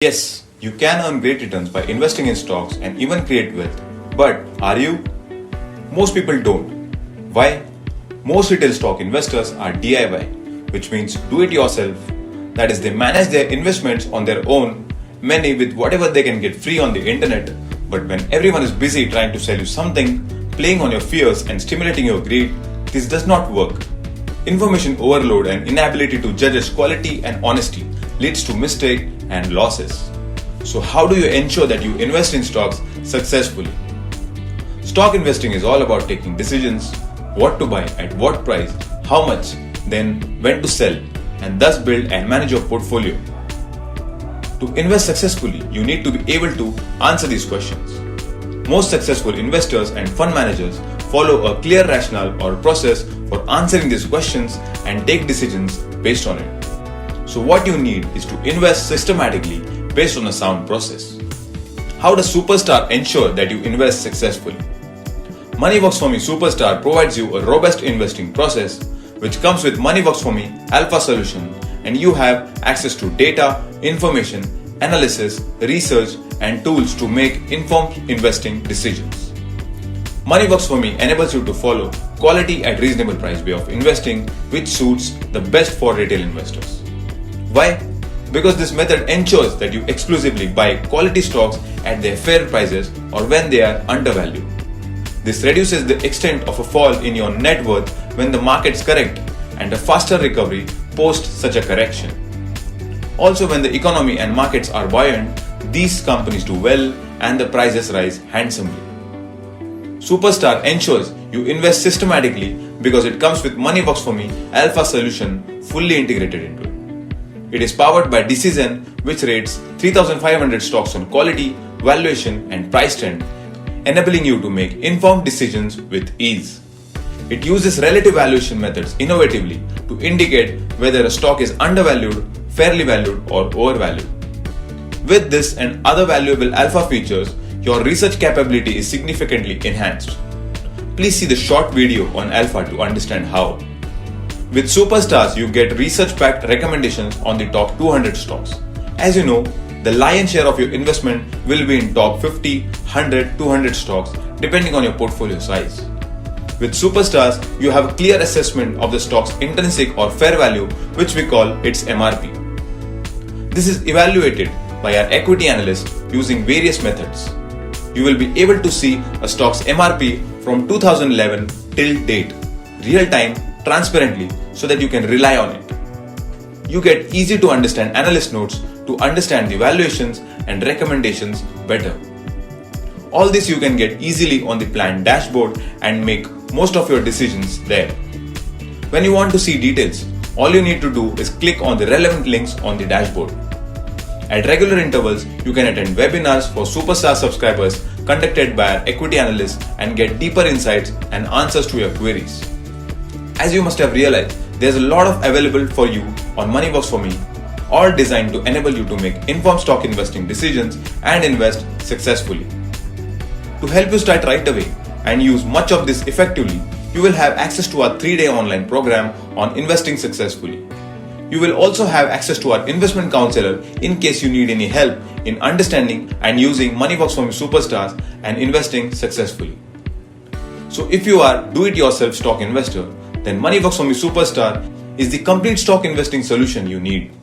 Yes, you can earn great returns by investing in stocks and even create wealth. But are you? Most people don't. Why? Most retail stock investors are DIY, which means do it yourself. That is, they manage their investments on their own, many with whatever they can get free on the internet. But when everyone is busy trying to sell you something, playing on your fears and stimulating your greed, this does not work. Information overload and inability to judge its quality and honesty leads to mistake and losses. So how do you ensure that you invest in stocks successfully? Stock investing is all about taking decisions, what to buy, at what price, how much, then when to sell, and thus build and manage your portfolio. To invest successfully, you need to be able to answer these questions. Most successful investors and fund managers follow a clear rationale or process for answering these questions and take decisions based on it. So what you need is to invest systematically based on a sound process. How does Superstar ensure that you invest successfully? MoneyWorks4Me Superstar provides you a robust investing process which comes with MoneyWorks4Me Alpha solution, and you have access to data, information, analysis, research and tools to make informed investing decisions. MoneyWorks4Me enables you to follow quality at reasonable price way of investing which suits the best for retail investors. Why? Because this method ensures that you exclusively buy quality stocks at their fair prices or when they are undervalued. This reduces the extent of a fall in your net worth when the markets correct and a faster recovery post such a correction. Also, when the economy and markets are buoyant, these companies do well and the prices rise handsomely. Superstar ensures you invest systematically because it comes with MoneyWorks4Me Alpha solution fully integrated into it. It is powered by Decision, which rates 3,500 stocks on quality, valuation and price trend, enabling you to make informed decisions with ease. It uses relative valuation methods innovatively to indicate whether a stock is undervalued, fairly valued or overvalued. With this and other valuable alpha features, your research capability is significantly enhanced. Please see the short video on alpha to understand how. With Superstars, you get research-backed recommendations on the top 200 stocks. As you know, the lion's share of your investment will be in top 50, 100, 200 stocks depending on your portfolio size. With Superstars, you have a clear assessment of the stock's intrinsic or fair value, which we call its MRP. This is evaluated by our equity analyst using various methods. You will be able to see a stock's MRP from 2011 till date, real time, transparently, so that you can rely on it. You get easy to understand analyst notes to understand the valuations and recommendations better. All this you can get easily on the plan dashboard and make most of your decisions there. When you want to see details, all you need to do is click on the relevant links on the dashboard. At regular intervals, you can attend webinars for Superstar subscribers conducted by our equity analysts and get deeper insights and answers to your queries. As you must have realized, there's a lot of available for you on MoneyWorks4Me, all designed to enable you to make informed stock investing decisions and invest successfully. To help you start right away and use much of this effectively, you will have access to our 3-day online program on investing successfully. You will also have access to our Investment Counsellor in case you need any help in understanding and using MoneyWorks4Me Superstars and investing successfully. So if you are do-it-yourself stock investor, then MoneyWorks4Me Superstar is the complete stock investing solution you need.